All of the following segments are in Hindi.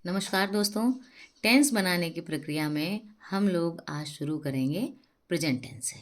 नमस्कार दोस्तों। टेंस बनाने की प्रक्रिया में हम लोग आज शुरू करेंगे प्रेजेंट टेंस से।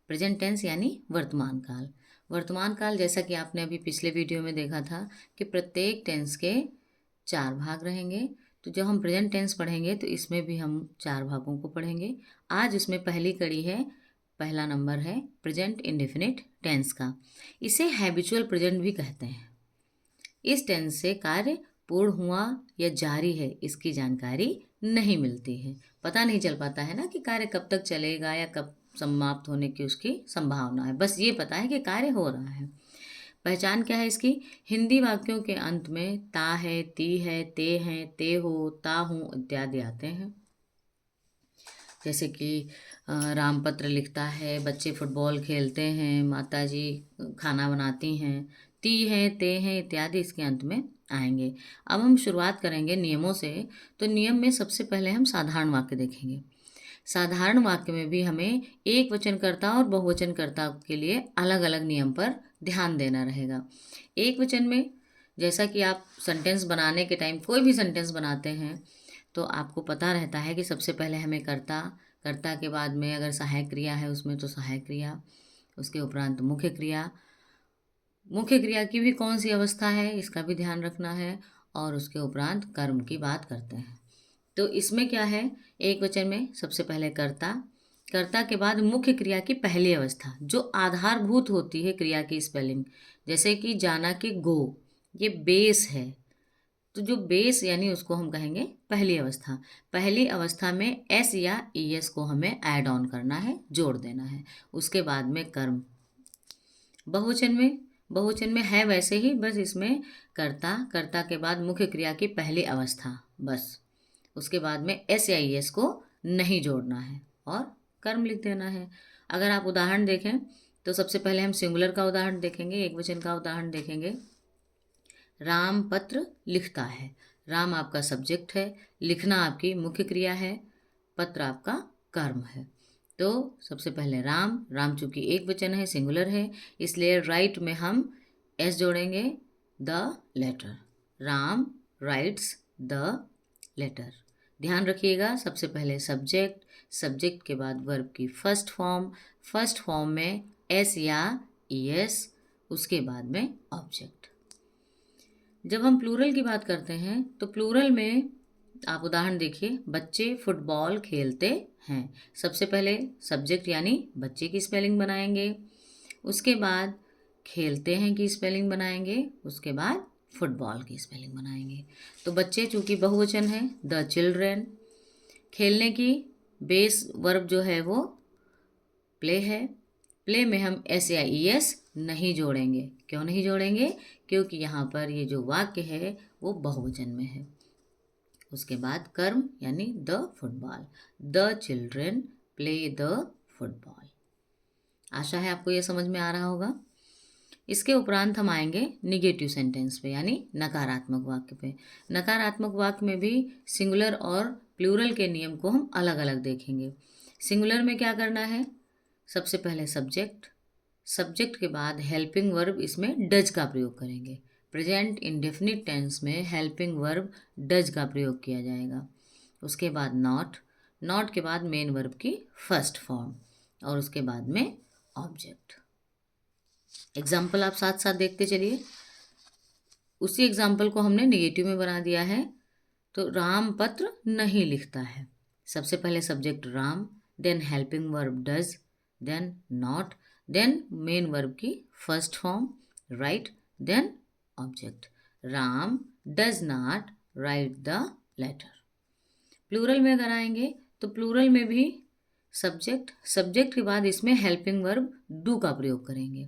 प्रेजेंट टेंस यानी वर्तमान काल। वर्तमान काल जैसा कि आपने अभी पिछले वीडियो में देखा था कि प्रत्येक टेंस के 4 भाग रहेंगे। तो जब हम प्रेजेंट टेंस पढ़ेंगे तो इसमें भी हम 4 भागों को पढ़ेंगे। आज इसमें पहली कड़ी है, पहला नंबर है प्रेजेंट इंडेफिनिट टेंस का। इसे हैबिचुअल प्रेजेंट भी कहते हैं। इस टेंस से कार्य पूर्ण हुआ या जारी है इसकी जानकारी नहीं मिलती है। पता नहीं चल पाता है ना कि कार्य कब तक चलेगा या कब समाप्त होने की उसकी संभावना है। बस ये पता है कि कार्य हो रहा है। पहचान क्या है इसकी? हिंदी वाक्यों के अंत में ता है, ती है, ते हो, ता हूँ इत्यादि आते हैं। जैसे कि रामपत्र लिखता है, बच्चे फुटबॉल खेलते हैं, माताजी खाना बनाती हैं, ती हैं, ते हैं इत्यादि इसके अंत में आएंगे। अब हम शुरुआत करेंगे नियमों से। तो नियम में सबसे पहले हम साधारण वाक्य देखेंगे। साधारण वाक्य में भी हमें एक वचनकर्ता और बहुवचनकर्ता के लिए अलग अलग नियम पर ध्यान देना रहेगा। एक वचन में जैसा कि आप सेंटेंस बनाने के टाइम कोई भी सेंटेंस बनाते हैं तो आपको पता रहता है कि सबसे पहले हमें कर्ता, कर्ता के बाद में अगर सहायक क्रिया है उसमें तो सहायक क्रिया, उसके उपरांत मुख्य क्रिया, मुख्य क्रिया की भी कौन सी अवस्था है इसका भी ध्यान रखना है, और उसके उपरांत कर्म की बात करते हैं। तो इसमें क्या है, एक वचन में सबसे पहले कर्ता, कर्ता के बाद मुख्य क्रिया की पहली अवस्था जो आधारभूत होती है क्रिया की स्पेलिंग। जैसे कि जाना कि गो, ये बेस है। तो जो बेस यानी उसको हम कहेंगे पहली अवस्था। पहली अवस्था में एस या ई एस को हमें ऐड ऑन करना है, जोड़ देना है। उसके बाद में कर्म। बहुवचन में है वैसे ही, बस इसमें कर्ता, कर्ता के बाद मुख्य क्रिया की पहली अवस्था बस। उसके बाद में एस या ई एस को नहीं जोड़ना है और कर्म लिख देना है। अगर आप उदाहरण देखें तो सबसे पहले हम सिंगुलर का उदाहरण देखेंगे, एक वचन का उदाहरण देखेंगे। राम पत्र लिखता है। राम आपका सब्जेक्ट है, लिखना आपकी मुख्य क्रिया है, पत्र आपका कर्म है। तो सबसे पहले राम, राम चूंकि एक वचन है, सिंगुलर है, इसलिए राइट में हम एस जोड़ेंगे, the letter. Ram writes the letter. ध्यान रखिएगा, सबसे पहले सब्जेक्ट, सब्जेक्ट के बाद वर्ब की फर्स्ट फॉर्म में एस या ई एस, उसके बाद में ऑब्जेक्ट। जब हम प्लूरल की बात करते हैं तो प्लूरल में आप उदाहरण देखिए, बच्चे फुटबॉल खेलते हैं। सबसे पहले सब्जेक्ट यानी बच्चे की स्पेलिंग बनाएंगे, उसके बाद खेलते हैं की स्पेलिंग बनाएंगे, उसके बाद फुटबॉल की स्पेलिंग बनाएंगे। तो बच्चे चूंकि बहुवचन है, द चिल्ड्रेन। खेलने की बेस वर्ब जो है वो प्ले है। प्ले में हम एस या ई एस नहीं जोड़ेंगे। क्यों नहीं जोड़ेंगे? क्योंकि यहाँ पर ये जो वाक्य है वो बहुवचन में है। उसके बाद कर्म यानी the football, the children play the football. आशा है आपको ये समझ में आ रहा होगा। इसके उपरांत हम आएंगे निगेटिव सेंटेंस पे यानी नकारात्मक वाक्य पे। नकारात्मक वाक्य में भी सिंगुलर और प्लूरल के नियम को हम अलग अलग देखेंगे। सिंगुलर में क्या करना है, सबसे पहले सब्जेक्ट, सब्जेक्ट के बाद हेल्पिंग वर्ब, इसमें डज का प्रयोग करेंगे। प्रेजेंट इंडेफिनिट टेंस में हेल्पिंग वर्ब डज का प्रयोग किया जाएगा। उसके बाद नॉट, नॉट के बाद मेन वर्ब की फर्स्ट फॉर्म, और उसके बाद में ऑब्जेक्ट। एग्जाम्पल आप साथ साथ देखते चलिए। उसी एग्जाम्पल को हमने नेगेटिव में बना दिया है। तो राम पत्र नहीं लिखता है। सबसे पहले subject Ram, then helping verb does, then not, then main verb की first form write, then object. Ram does not write the letter. Plural में अगर आएंगे तो प्लूरल में भी सब्जेक्ट, सब्जेक्ट के बाद इसमें हेल्पिंग वर्ब डू का प्रयोग करेंगे।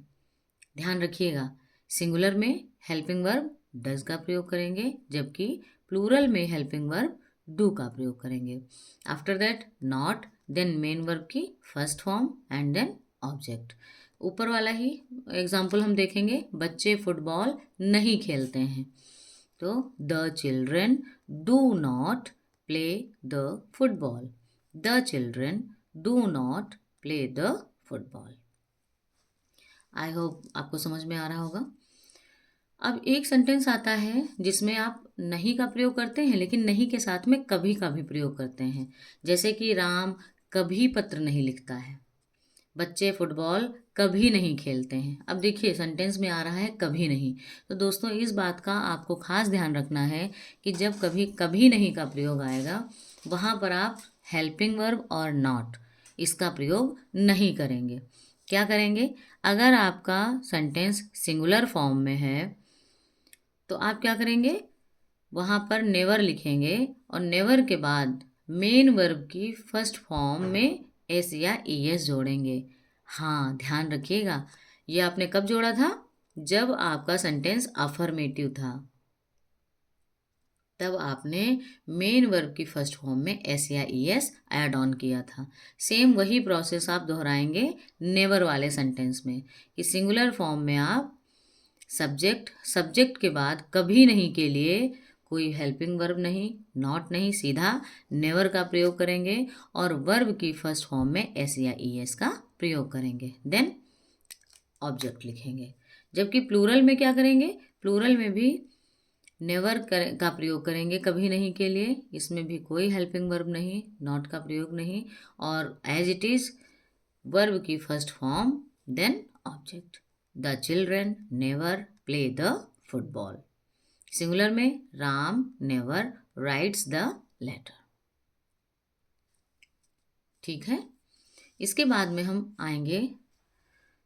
ध्यान रखिएगा, सिंगुलर में हेल्पिंग वर्ब डज का प्रयोग करेंगे, जबकि प्लूरल में हेल्पिंग वर्ब डू का प्रयोग करेंगे। After that not, then main verb की first form and then object. ऊपर वाला ही एग्जाम्पल हम देखेंगे, बच्चे फुटबॉल नहीं खेलते हैं। तो the children do not play the football, the children do not play the football. I hope आपको समझ में आ रहा होगा। अब एक सेंटेंस आता है जिसमें आप नहीं का प्रयोग करते हैं, लेकिन नहीं के साथ में कभी का भी प्रयोग करते हैं। जैसे कि राम कभी पत्र नहीं लिखता है, बच्चे फुटबॉल कभी नहीं खेलते हैं। अब देखिए सेंटेंस में आ रहा है कभी नहीं। तो दोस्तों इस बात का आपको खास ध्यान रखना है कि जब कभी कभी नहीं का प्रयोग आएगा, वहाँ पर आप हेल्पिंग वर्ब और नॉट इसका प्रयोग नहीं करेंगे। क्या करेंगे? अगर आपका सेंटेंस सिंगुलर फॉर्म में है तो आप क्या करेंगे? वहाँ पर नेवर लिखेंगे और नेवर के बाद मेन वर्ब की फर्स्ट फॉर्म में एस या ई एस जोड़ेंगे। हाँ, ध्यान रखिएगा, ये आपने कब जोड़ा था? जब आपका सेंटेंस अफर्मेटिव था, तब आपने मेन वर्ब की फर्स्ट फॉर्म में एस या ई एस ऐड ऑन किया था। सेम वही प्रोसेस आप दोहराएंगे नेवर वाले सेंटेंस में, कि सिंगुलर फॉर्म में आप सब्जेक्ट के बाद कभी नहीं के लिए कोई हेल्पिंग वर्ब नहीं, नॉट नहीं, सीधा नेवर का प्रयोग करेंगे और वर्ब की फर्स्ट फॉर्म में एस या ई एस का प्रयोग करेंगे, देन ऑब्जेक्ट लिखेंगे। जबकि प्लूरल में क्या करेंगे? प्लूरल में भी नेवर का प्रयोग करेंगे कभी नहीं के लिए, इसमें भी कोई हेल्पिंग वर्ब नहीं, नॉट का प्रयोग नहीं, और एज इट इज वर्ब की first form then object. The children never play the football. Singular में Ram never writes the letter. ठीक है, इसके बाद में हम आएंगे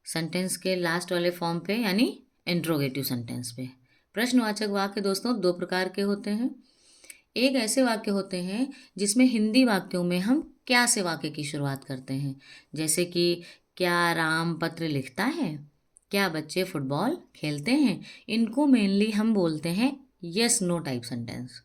सेंटेंस के लास्ट वाले फॉर्म पे, यानी इंट्रोगेटिव सेंटेंस पे। प्रश्नवाचक वाक्य दोस्तों दो प्रकार के होते हैं। एक ऐसे वाक्य होते हैं जिसमें हिंदी वाक्यों में हम क्या से वाक्य की शुरुआत करते हैं, जैसे कि क्या राम पत्र लिखता है, क्या बच्चे फुटबॉल खेलते हैं। इनको मेनली हम बोलते हैं yes no type sentence.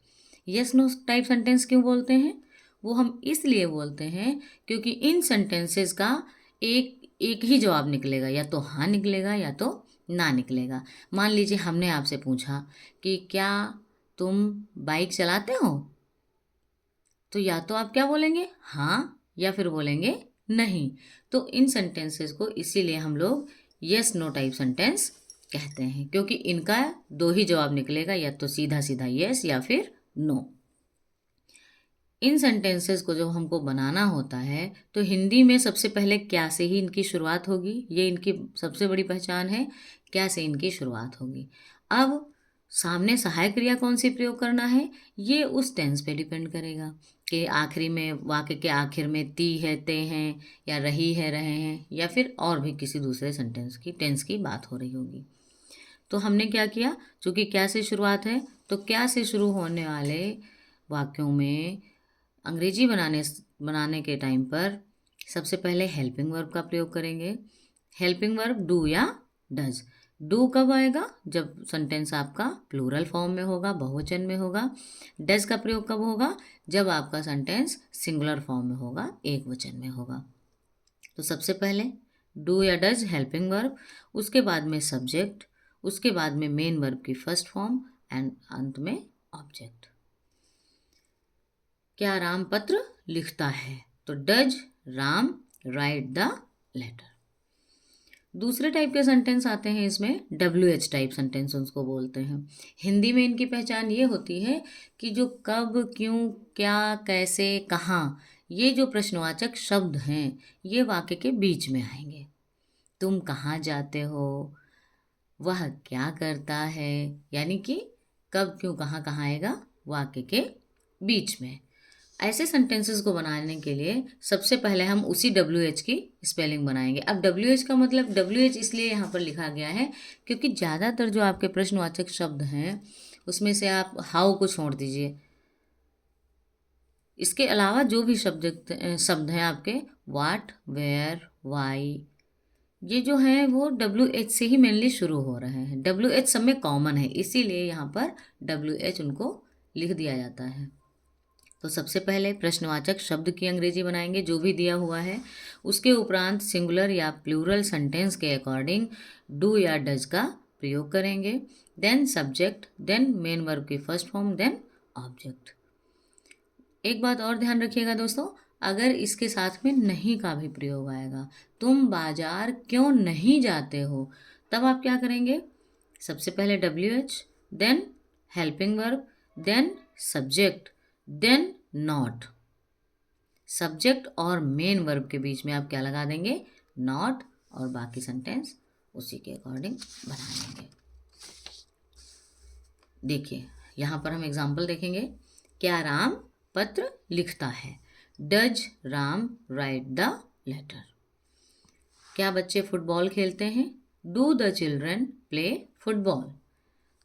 Yes no type sentence क्यों बोलते हैं? वो हम इसलिए बोलते हैं क्योंकि इन सेंटेंसेस का एक एक ही जवाब निकलेगा, या तो हाँ निकलेगा या तो ना निकलेगा। मान लीजिए हमने आपसे पूछा कि क्या तुम बाइक चलाते हो, तो या तो आप क्या बोलेंगे? हाँ, या फिर बोलेंगे नहीं। तो इन सेंटेंसेस को इसीलिए हम लोग यस नो टाइप सेंटेंस कहते हैं, क्योंकि इनका दो ही जवाब निकलेगा, या तो सीधा सीधा यस या फिर नो। इन सेंटेंसेस को जब हमको बनाना होता है तो हिंदी में सबसे पहले क्या से ही इनकी शुरुआत होगी, ये इनकी सबसे बड़ी पहचान है, क्या से इनकी शुरुआत होगी। अब सामने सहायक क्रिया कौन सी प्रयोग करना है, ये उस टेंस पे डिपेंड करेगा कि आखिरी में, वाक्य के आखिर में ती है, ते हैं, या रही है, रहे हैं, या फिर और भी किसी दूसरे सेंटेंस की टेंस की बात हो रही होगी। तो हमने क्या किया, चूँकि क्या से शुरुआत है तो क्या से शुरू होने वाले वाक्यों में अंग्रेजी बनाने के टाइम पर सबसे पहले हेल्पिंग वर्ब का प्रयोग करेंगे। हेल्पिंग वर्ब डू या डज। डू कब आएगा? जब सेंटेंस आपका प्लूरल फॉर्म में होगा, बहुवचन में होगा। डज का प्रयोग कब होगा? जब आपका सेंटेंस सिंगुलर फॉर्म में होगा, एक वचन में होगा। तो सबसे पहले डू या डज हेल्पिंग वर्ब, उसके बाद में सब्जेक्ट, उसके बाद में मेन वर्ब की फर्स्ट फॉर्म, एंड अंत में ऑब्जेक्ट। क्या राम पत्र लिखता है, तो does Ram write the letter. दूसरे टाइप के सेंटेंस आते हैं इसमें, डब्ल्यू एच टाइप सेंटेंस उनको बोलते हैं। हिंदी में इनकी पहचान ये होती है कि जो कब, क्यों, क्या, कैसे, कहाँ, ये जो प्रश्नवाचक शब्द हैं ये वाक्य के बीच में आएंगे। तुम कहाँ जाते हो, वह क्या करता है, यानी कि कब, क्यों, कहाँ, कहाँ आएगा वाक्य के बीच में। ऐसे सेंटेंसेस को बनाने के लिए सबसे पहले हम उसी डब्ल्यू एच की स्पेलिंग बनाएंगे। अब डब्ल्यू एच का मतलब, डब्ल्यू एच इसलिए यहाँ पर लिखा गया है क्योंकि ज़्यादातर जो आपके प्रश्नवाचक शब्द हैं उसमें से आप हाउ को छोड़ दीजिए, इसके अलावा जो भी शब्द हैं आपके वाट, वेयर, वाई, ये जो हैं वो डब्ल्यू एच से ही मेनली शुरू हो रहे हैं। डब्ल्यू एच सब में कॉमन है, इसीलिए यहाँ पर डब्ल्यू एच उनको लिख दिया जाता है। तो सबसे पहले प्रश्नवाचक शब्द की अंग्रेजी बनाएंगे जो भी दिया हुआ है, उसके उपरांत सिंगुलर या प्लूरल सेंटेंस के अकॉर्डिंग डू या डज का प्रयोग करेंगे, then subject, then main verb की फर्स्ट फॉर्म, देन ऑब्जेक्ट। एक बात और ध्यान रखिएगा दोस्तों, अगर इसके साथ में नहीं का भी प्रयोग आएगा, तुम बाजार क्यों नहीं जाते हो, तब आप क्या करेंगे? सबसे पहले WH, then helping verb, then subject, then not. Subject और मेन वर्ब के बीच में आप क्या लगा देंगे? नॉट, और बाकी सेंटेंस उसी के अकॉर्डिंग बना लेंगे। देखिए यहाँ पर हम एग्जाम्पल देखेंगे। क्या राम पत्र लिखता है? Does Ram write the letter? क्या बच्चे फुटबॉल खेलते हैं? Do the children play football?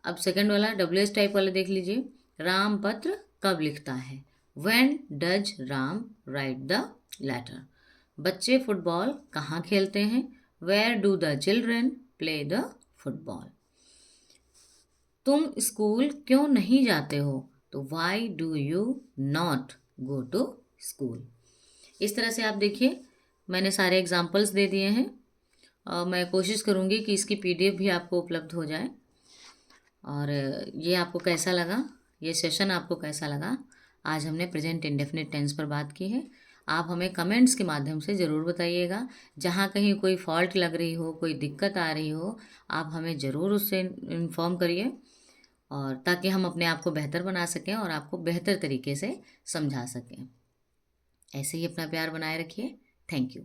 अब सेकंड वाला WH टाइप वाला देख लीजिए। राम पत्र कब लिखता है? When does Ram write the letter? बच्चे फुटबॉल कहाँ खेलते हैं? Where do the children play the football? तुम स्कूल क्यों नहीं जाते हो? तो why do you not go to school? इस तरह से आप देखिए, मैंने सारे एग्जाम्पल्स दे दिए हैं और मैं कोशिश करूँगी कि इसकी PDF भी आपको उपलब्ध हो जाए। और ये आपको कैसा लगा, ये सेशन आपको कैसा लगा? आज हमने प्रेजेंट इंडेफिनिट टेंस पर बात की है। आप हमें कमेंट्स के माध्यम से ज़रूर बताइएगा। जहाँ कहीं कोई फॉल्ट लग रही हो, कोई दिक्कत आ रही हो, आप हमें ज़रूर उससे इन्फॉर्म करिए, और ताकि हम अपने आप को बेहतर बना सकें और आपको बेहतर तरीके से समझा सकें। ऐसे ही अपना प्यार बनाए रखिए। Thank you.